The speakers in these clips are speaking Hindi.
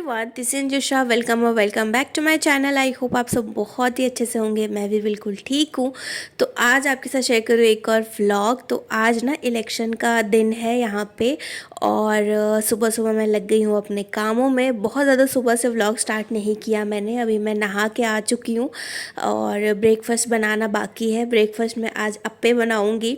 Everyone, this is Josha. Welcome और welcome back to my channel. I hope आप सब बहुत ही अच्छे से होंगे। मैं भी बिल्कुल ठीक हूँ। तो आज आपके साथ शेयर करूँ एक और व्लॉग। तो आज ना इलेक्शन का दिन है यहाँ पे, और सुबह सुबह मैं लग गई हूँ अपने कामों में। बहुत ज़्यादा सुबह से व्लॉग स्टार्ट नहीं किया मैंने। अभी मैं नहा के आ चुकी हूँ और ब्रेकफास्ट बनाना बाकी है। ब्रेकफास्ट में आज अप्पे बनाऊँगी।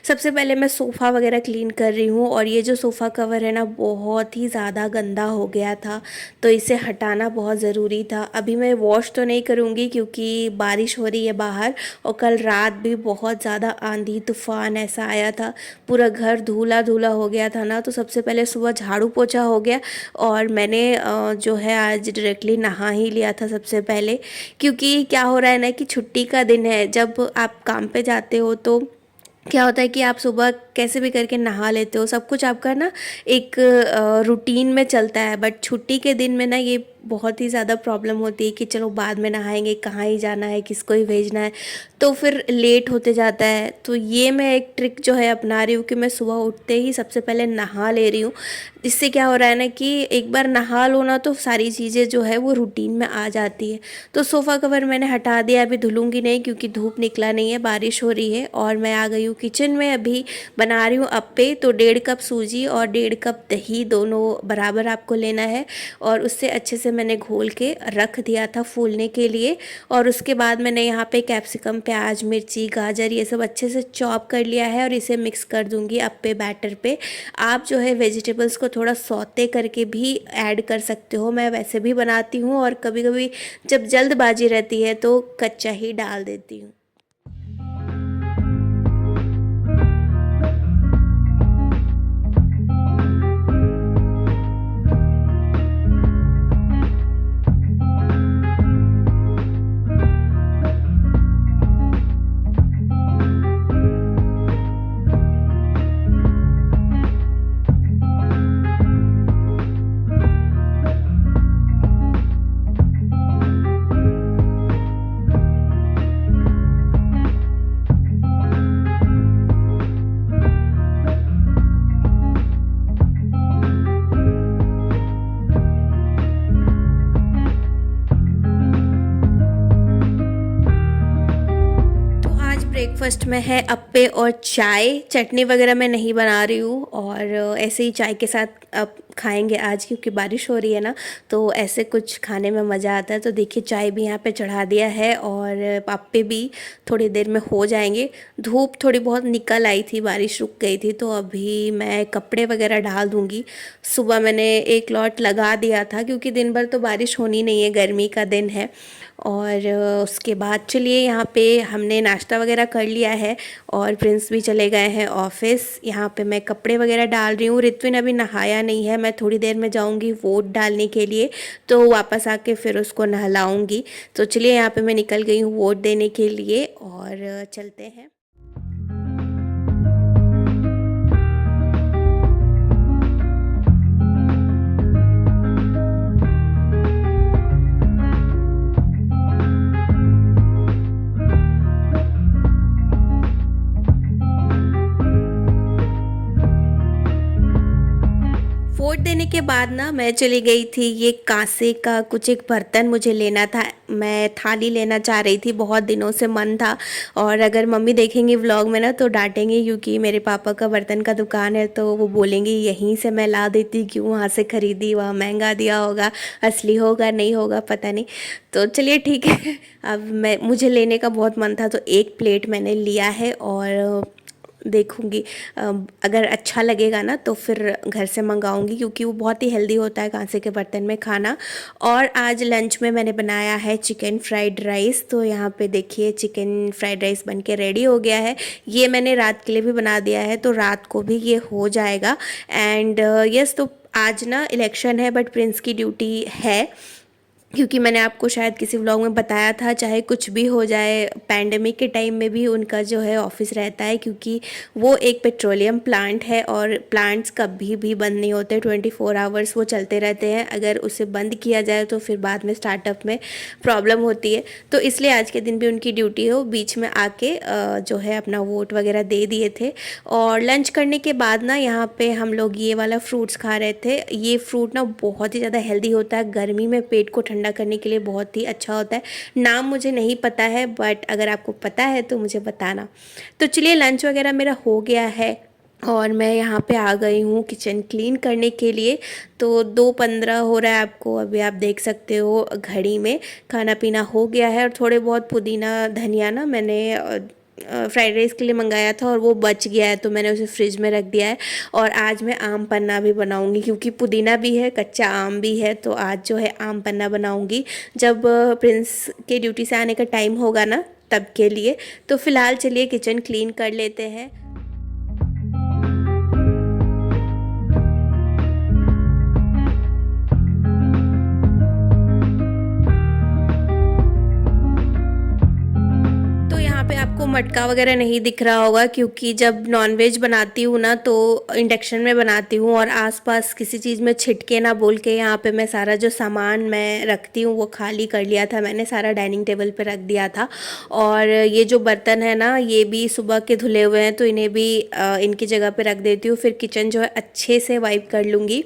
सबसे पहले मैं सोफ़ा वगैरह क्लीन कर रही हूँ, और ये जो सोफ़ा कवर है ना, बहुत ही ज़्यादा गंदा हो गया था, तो इसे हटाना बहुत ज़रूरी था। अभी मैं वॉश तो नहीं करूँगी क्योंकि बारिश हो रही है बाहर, और कल रात भी बहुत ज़्यादा आंधी तूफान ऐसा आया था, पूरा घर धूला धूला हो गया था ना। तो सबसे पहले सुबह झाड़ू पोछा हो गया, और मैंने जो है आज डायरेक्टली नहा ही लिया था सबसे पहले। क्योंकि क्या हो रहा है ना कि छुट्टी का दिन है, जब आप काम पे जाते हो तो क्या होता है कि आप सुबह कैसे भी करके नहा लेते हो, सब कुछ आपका ना एक रूटीन में चलता है। बट छुट्टी के दिन में ना ये बहुत ही ज़्यादा प्रॉब्लम होती है कि चलो बाद में नहाएंगे, कहाँ ही जाना है, किसको ही भेजना है, तो फिर लेट होते जाता है। तो ये मैं एक ट्रिक जो है अपना रही हूँ कि मैं सुबह उठते ही सबसे पहले नहा ले रही हूँ। इससे क्या हो रहा है ना कि एक बार नहा लो ना तो सारी चीज़ें जो है वो रूटीन में आ जाती है। तो सोफ़ा कवर मैंने हटा दिया, अभी धुलूंगी नहीं क्योंकि धूप निकला नहीं है, बारिश हो रही है। और मैं आ गई हूँ किचन में। अभी बना रही हूँ अप्पे। तो 1.5 कप सूजी और 1.5 कप दही, दोनों बराबर आपको लेना है, और उससे अच्छे से मैंने घोल के रख दिया था फूलने के लिए। और उसके बाद मैंने यहाँ पे कैप्सिकम, प्याज, मिर्ची, गाजर ये सब अच्छे से चॉप कर लिया है, और इसे मिक्स कर दूँगी अप्पे बैटर पे। आप जो है वेजिटेबल्स को थोड़ा सौते करके भी ऐड कर सकते हो, मैं वैसे भी बनाती हूँ, और कभी कभी जब जल्दबाजी रहती है तो कच्चा ही डाल देती हूँ। ब्रेकफास्ट में है अप्पे और चाय। चटनी वगैरह मैं नहीं बना रही हूँ, और ऐसे ही चाय के साथ अब खाएंगे आज, क्योंकि बारिश हो रही है ना, तो ऐसे कुछ खाने में मज़ा आता है। तो देखिए चाय भी यहाँ पे चढ़ा दिया है, और अप्पे भी थोड़ी देर में हो जाएंगे। धूप थोड़ी बहुत निकल आई थी, बारिश रुक गई थी, तो अभी मैं कपड़े वगैरह डाल दूँगी। सुबह मैंने एक लॉट लगा दिया था क्योंकि दिन भर तो बारिश होनी नहीं है, गर्मी का दिन है। और उसके बाद चलिए यहाँ पे हमने नाश्ता वगैरह कर लिया है, और प्रिंस भी चले गए हैं ऑफिस। यहाँ पे मैं कपड़े वगैरह डाल रही हूँ। रित्विन अभी नहाया नहीं है, मैं थोड़ी देर में जाऊँगी वोट डालने के लिए, तो वापस आके फिर उसको नहलाऊँगी। तो चलिए यहाँ पे मैं निकल गई हूँ वोट देने के लिए, और चलते हैं। वोट देने के बाद ना मैं चली गई थी, ये कांसे का कुछ एक बर्तन मुझे लेना था। मैं थाली लेना चाह रही थी, बहुत दिनों से मन था। और अगर मम्मी देखेंगी व्लॉग में ना तो डांटेंगे, क्योंकि मेरे पापा का बर्तन का दुकान है, तो वो बोलेंगी यहीं से मैं ला देती, क्यों वहाँ से ख़रीदी, वहाँ महंगा दिया होगा, असली होगा नहीं होगा पता नहीं। तो चलिए ठीक है। अब मुझे लेने का बहुत मन था, तो एक प्लेट मैंने लिया है, और देखूँगी अगर अच्छा लगेगा ना तो फिर घर से मंगाऊँगी, क्योंकि वो बहुत ही हेल्दी होता है कांसे के बर्तन में खाना। और आज लंच में मैंने बनाया है चिकन फ्राइड राइस। तो यहाँ पे देखिए चिकन फ्राइड राइस बन के रेडी हो गया है। ये मैंने रात के लिए भी बना दिया है, तो रात को भी ये हो जाएगा। एंड यस, तो आज ना इलेक्शन है, बट प्रिंस की ड्यूटी है, क्योंकि मैंने आपको शायद किसी व्लॉग में बताया था, चाहे कुछ भी हो जाए पैंडेमिक के टाइम में भी उनका जो है ऑफिस रहता है, क्योंकि वो एक पेट्रोलियम प्लांट है और प्लांट्स कभी भी बंद नहीं होते, 24 आवर्स वो चलते रहते हैं। अगर उसे बंद किया जाए तो फिर बाद में स्टार्टअप में प्रॉब्लम होती है। तो इसलिए आज के दिन भी उनकी ड्यूटी हो, बीच में आके जो है अपना वोट वगैरह दे दिए थे। और लंच करने के बाद ना यहाँ पे हम लोग ये वाला फ्रूट्स खा रहे थे। ये फ्रूट ना बहुत ही ज़्यादा हेल्दी होता है, गर्मी में पेट को ठंडा करने के लिए बहुत ही अच्छा होता है। नाम मुझे नहीं पता है, बट अगर आपको पता है तो मुझे बताना। तो चलिए, लंच वगैरह मेरा हो गया है और मैं यहाँ पे आ गई हूँ किचन क्लीन करने के लिए। तो 2:15 हो रहा है, आपको अभी आप देख सकते हो घड़ी में। खाना पीना हो गया है और थोड़े बहुत पुदीना धनिया ना मैंने फ्राइड राइस के लिए मंगाया था और वो बच गया है, तो मैंने उसे फ्रिज में रख दिया है। और आज मैं आम पन्ना भी बनाऊंगी, क्योंकि पुदीना भी है, कच्चा आम भी है। तो आज जो है आम पन्ना बनाऊंगी जब प्रिंस के ड्यूटी से आने का टाइम होगा ना, तब के लिए। तो फिलहाल चलिए किचन क्लीन कर लेते हैं। आपको मटका वगैरह नहीं दिख रहा होगा, क्योंकि जब नॉनवेज बनाती हूँ ना तो इंडक्शन में बनाती हूँ और आसपास किसी चीज़ में छिटके ना बोल के यहाँ पे मैं सारा जो सामान मैं रखती हूँ वो खाली कर लिया था। मैंने सारा डाइनिंग टेबल पे रख दिया था। और ये जो बर्तन है ना, ये भी सुबह के धुले हुए हैं, तो इन्हें भी इनकी जगह पे रख देती हूँ। फिर किचन जो है अच्छे से वाइप कर लूँगी।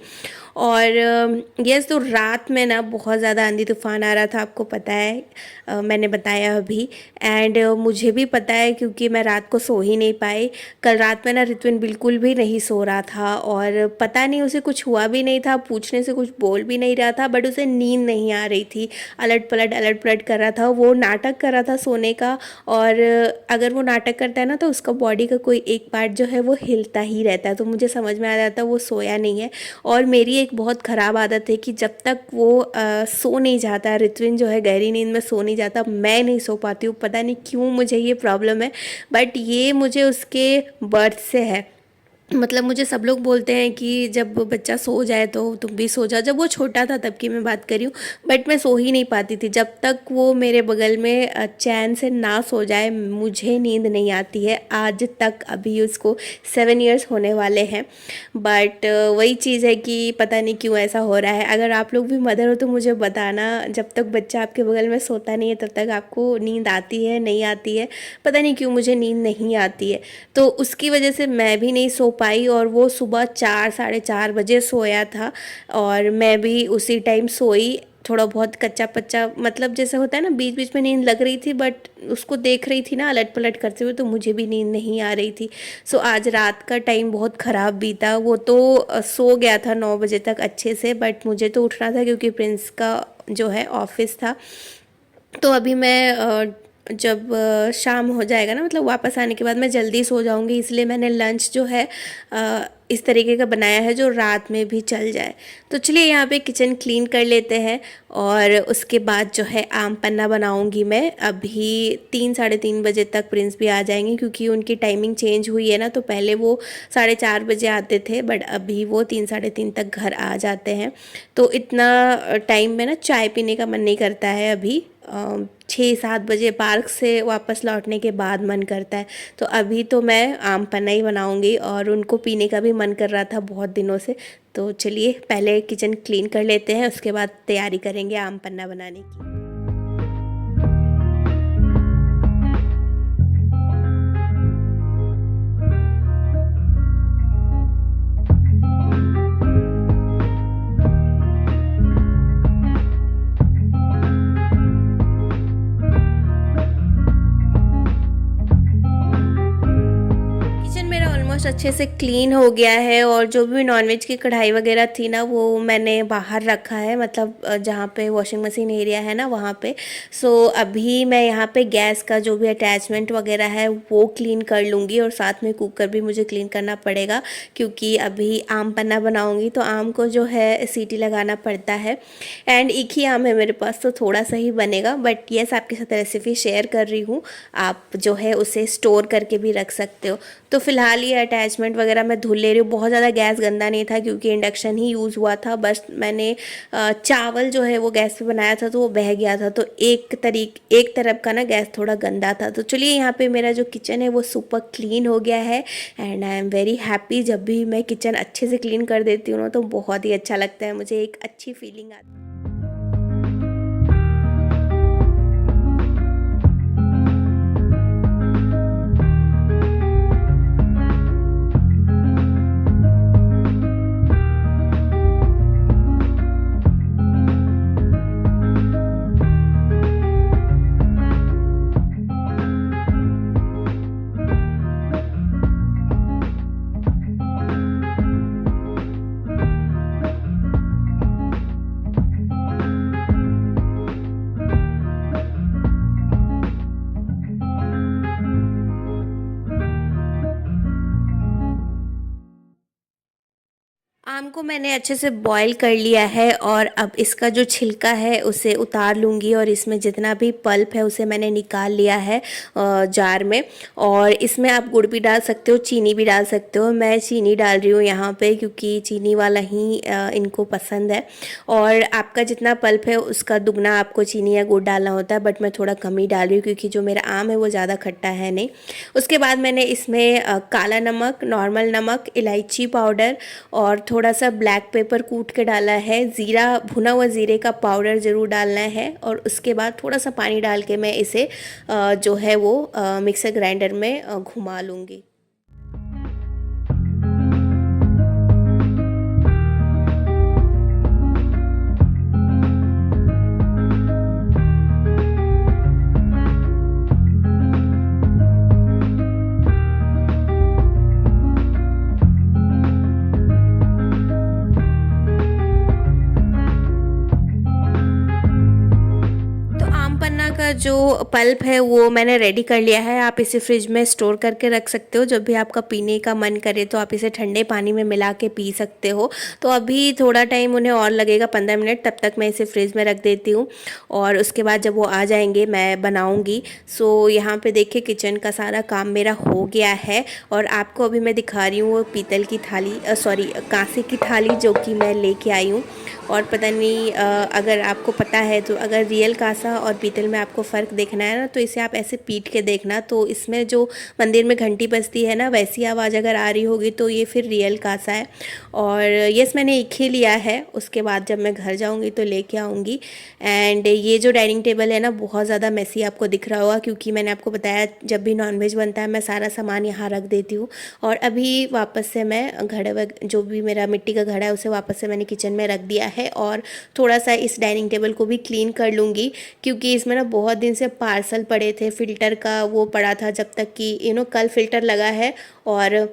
और यस, तो रात में ना बहुत ज़्यादा आंधी तूफ़ान आ रहा था, आपको पता है, मैंने बताया अभी। एंड मुझे भी पता है, क्योंकि मैं रात को सो ही नहीं पाई। कल रात में ना ऋत्विन बिल्कुल भी नहीं सो रहा था और पता नहीं उसे कुछ हुआ भी नहीं था, पूछने से कुछ बोल भी नहीं रहा था, बट उसे नींद नहीं आ रही थी। अलट पलट कर रहा था, वो नाटक कर रहा था सोने का। और अगर वो नाटक करता है ना तो उसका बॉडी का कोई एक पार्ट जो है वो हिलता ही रहता है, तो मुझे समझ में आ जाता है वो सोया नहीं है। और मेरी एक बहुत ख़राब आदत है कि जब तक वो सो नहीं जाता, ऋत्विन जो है गहरी नींद में सो नहीं जाता, मैं नहीं सो पाती हूँ। पता नहीं क्यों मुझे ये प्रॉब्लम है, बट ये मुझे उसके बर्थ से है। मतलब मुझे सब लोग बोलते हैं कि जब बच्चा सो जाए तो तुम भी सो जाओ। जब वो छोटा था तब की मैं बात कर रही हूँ, बट मैं सो ही नहीं पाती थी। जब तक वो मेरे बगल में चैन से ना सो जाए मुझे नींद नहीं आती है, आज तक। अभी उसको 7 इयर्स होने वाले हैं, बट वही चीज़ है कि पता नहीं क्यों ऐसा हो रहा है। अगर आप लोग भी मदर हो तो मुझे बताना, जब तक बच्चा आपके बगल में सोता नहीं है तब तक आपको नींद आती है नहीं आती है? पता नहीं क्यों मुझे नींद नहीं आती है, तो उसकी वजह से मैं भी नहीं सो पाई। और वो सुबह 4 साढ़े 4 बजे सोया था और मैं भी उसी टाइम सोई। थोड़ा बहुत कच्चा पच्चा, मतलब जैसे होता है ना, बीच बीच में नींद लग रही थी, बट उसको देख रही थी ना अलट पलट करते हुए, तो मुझे भी नींद नहीं आ रही थी। सो आज रात का टाइम बहुत ख़राब बीता। वो तो सो गया था 9 बजे तक अच्छे से, बट मुझे तो उठना था क्योंकि प्रिंस का जो है ऑफिस था। तो अभी मैं जब शाम हो जाएगा ना, मतलब वापस आने के बाद मैं जल्दी सो जाऊंगी, इसलिए मैंने लंच जो है इस तरीके का बनाया है जो रात में भी चल जाए। तो चलिए यहाँ पे किचन क्लीन कर लेते हैं और उसके बाद जो है आम पन्ना बनाऊंगी मैं। अभी 3 साढ़े 3 बजे तक प्रिंस भी आ जाएंगे, क्योंकि उनकी टाइमिंग चेंज हुई है ना। तो पहले वो 4:30 बजे आते थे, बट अभी वो 3 साढ़े 3 तक घर आ जाते हैं। तो इतना टाइम में ना चाय पीने का मन नहीं करता है अभी। 6-7 बजे पार्क से वापस लौटने के बाद मन करता है। तो अभी तो मैं आम पन्ना ही बनाऊंगी और उनको पीने का भी मन कर रहा था बहुत दिनों से। तो चलिए पहले किचन क्लीन कर लेते हैं, उसके बाद तैयारी करेंगे आम पन्ना बनाने की। अच्छे से क्लीन हो गया है और जो भी नॉनवेज की कढ़ाई वगैरह थी ना वो मैंने बाहर रखा है, मतलब जहाँ पे वॉशिंग मशीन एरिया है ना वहाँ पे। सो अभी मैं यहाँ पे गैस का जो भी अटैचमेंट वगैरह है वो क्लीन कर लूँगी और साथ में कुकर भी मुझे क्लीन करना पड़ेगा, क्योंकि अभी आम पन्ना बनाऊँगी तो आम को जो है सीटी लगाना पड़ता है। एंड एक ही आम है मेरे पास तो थोड़ा सा ही बनेगा, बट यस आपके साथ रेसिपी शेयर कर रही हूँ, आप जो है उसे स्टोर करके भी रख सकते हो। तो फिलहाल ये अटैचमेंट वगैरह मैं धुल ले रही हूँ। बहुत ज़्यादा गैस गंदा नहीं था क्योंकि इंडक्शन ही यूज़ हुआ था, बस मैंने चावल जो है वो गैस पे बनाया था तो वो बह गया था, तो एक तरफ का ना गैस थोड़ा गंदा था। तो चलिए यहाँ पे मेरा जो किचन है वो सुपर क्लीन हो गया है and I am very happy. जब भी मैं किचन अच्छे से क्लीन कर देती हूँ ना तो बहुत ही अच्छा लगता है, मुझे एक अच्छी फीलिंग आती है। आम को मैंने अच्छे से बॉईल कर लिया है और अब इसका जो छिलका है उसे उतार लूँगी और इसमें जितना भी पल्प है उसे मैंने निकाल लिया है जार में। और इसमें आप गुड़ भी डाल सकते हो, चीनी भी डाल सकते हो। मैं चीनी डाल रही हूँ यहाँ पे क्योंकि चीनी वाला ही इनको पसंद है। और आपका जितना पल्प है उसका दुगना आपको चीनी या गुड़ डालना होता है, बट मैं थोड़ा कम ही डाल रही हूँ क्योंकि जो मेरा आम है वो ज़्यादा खट्टा है नहीं। उसके बाद मैंने इसमें काला नमक, नॉर्मल नमक, इलायची पाउडर और थोड़ा सा ब्लैक पेपर कूट के डाला है। ज़ीरा, भुना हुआ ज़ीरे का पाउडर ज़रूर डालना है। और उसके बाद थोड़ा सा पानी डाल के मैं इसे जो है वो मिक्सर ग्राइंडर में घुमा लूँगी। का जो पल्प है वो मैंने रेडी कर लिया है। आप इसे फ्रिज में स्टोर करके रख सकते हो, जब भी आपका पीने का मन करे तो आप इसे ठंडे पानी में मिला के पी सकते हो। तो अभी थोड़ा टाइम उन्हें और लगेगा, 15 मिनट, तब तक मैं इसे फ्रिज में रख देती हूँ और उसके बाद जब वो आ जाएंगे मैं बनाऊँगी। सो यहाँ पे देखिए किचन का सारा काम मेरा हो गया है और आपको अभी मैं दिखा रही हूँ वो पीतल की थाली, सॉरी कांसे की थाली जो कि मैं लेके आई हूँ। और पता नहीं अगर आपको पता है तो अगर रियल कांसा और पीतल में आपको फ़र्क देखना है ना तो इसे आप ऐसे पीट के देखना, तो इसमें जो मंदिर में घंटी बजती है ना वैसी आवाज़ अगर आ रही होगी तो ये फिर रियल कांसा है। और यस, मैंने एक ही लिया है, उसके बाद जब मैं घर जाऊंगी तो लेके आऊँगी। एंड ये जो डाइनिंग टेबल है ना बहुत ज़्यादा मैसी आपको दिख रहा होगा क्योंकि मैंने आपको बताया जब भी नॉनवेज बनता है मैं सारा सामान यहाँ रख देती हूँ। और अभी वापस से मैं घड़े जो भी मेरा मिट्टी का घड़ा है उसे वापस से मैंने किचन में रख दिया है और थोड़ा सा इस डाइनिंग टेबल को भी क्लीन कर लूँगी क्योंकि इसमें ना बहुत दिन से पार्सल पड़े थे, फ़िल्टर का वो पड़ा था, जब तक कि कल फ़िल्टर लगा है और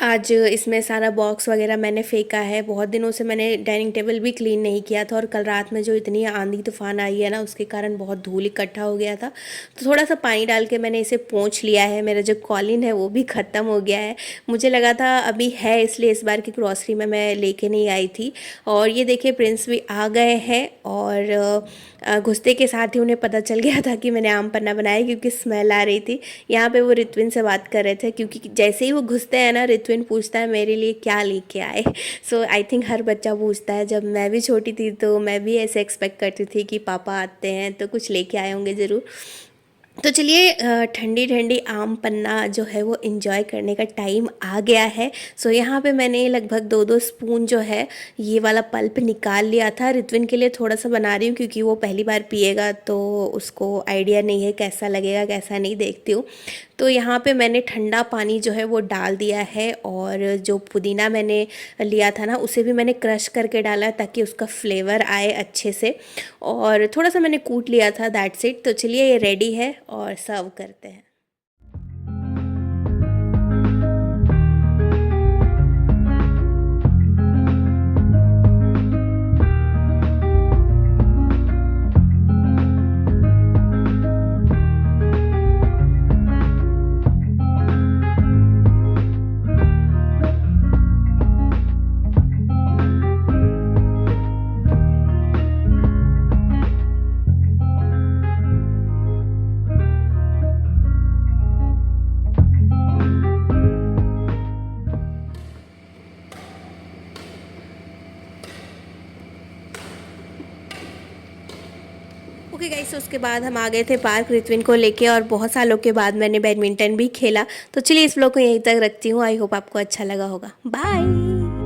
आज इसमें सारा बॉक्स वगैरह मैंने फेंका है। बहुत दिनों से मैंने डाइनिंग टेबल भी क्लीन नहीं किया था और कल रात में जो इतनी आंधी तूफान आई है ना उसके कारण बहुत धूल इकट्ठा हो गया था, तो थोड़ा सा पानी डाल के मैंने इसे पोंछ लिया है। मेरा जो कॉलिन है वो भी ख़त्म हो गया है, मुझे लगा था अभी है इसलिए इस बार की ग्रॉसरी में मैं लेके नहीं आई थी। और ये देखिए प्रिंस भी आ गए हैं और घुसते के साथ ही उन्हें पता चल गया था कि मैंने आम पन्ना बनाया क्योंकि स्मेल आ रही थी। यहाँ पे वो रित्विन से बात कर रहे थे क्योंकि जैसे ही वो घुसते हैं ना रित्विन पूछता है मेरे लिए क्या लेके आए। सो आई थिंक हर बच्चा पूछता है। जब मैं भी छोटी थी तो मैं भी ऐसे एक्सपेक्ट करती थी कि पापा आते हैं तो कुछ लेके आए होंगे ज़रूर। तो चलिए ठंडी ठंडी आम पन्ना जो है वो इन्जॉय करने का टाइम आ गया है। सो यहाँ पे मैंने लगभग 2-2 स्पून जो है ये वाला पल्प निकाल लिया था। रित्विन के लिए थोड़ा सा बना रही हूँ क्योंकि वो पहली बार पिएगा तो उसको आइडिया नहीं है कैसा लगेगा कैसा नहीं, देखती हूँ। तो यहाँ पे मैंने ठंडा पानी जो है वो डाल दिया है और जो पुदीना मैंने लिया था ना उसे भी मैंने क्रश करके डाला है ताकि उसका फ्लेवर आए अच्छे से, और थोड़ा सा मैंने कूट लिया था, दैट्स इट। तो चलिए ये रेडी है और सर्व करते हैं। ओके गाइस, उसके बाद हम आ गए थे पार्क रित्विन को लेके और बहुत सालों के बाद मैंने बैडमिंटन भी खेला। तो चलिए इस व्लॉग को यहीं तक रखती हूँ। आई होप आपको अच्छा लगा होगा। बाय।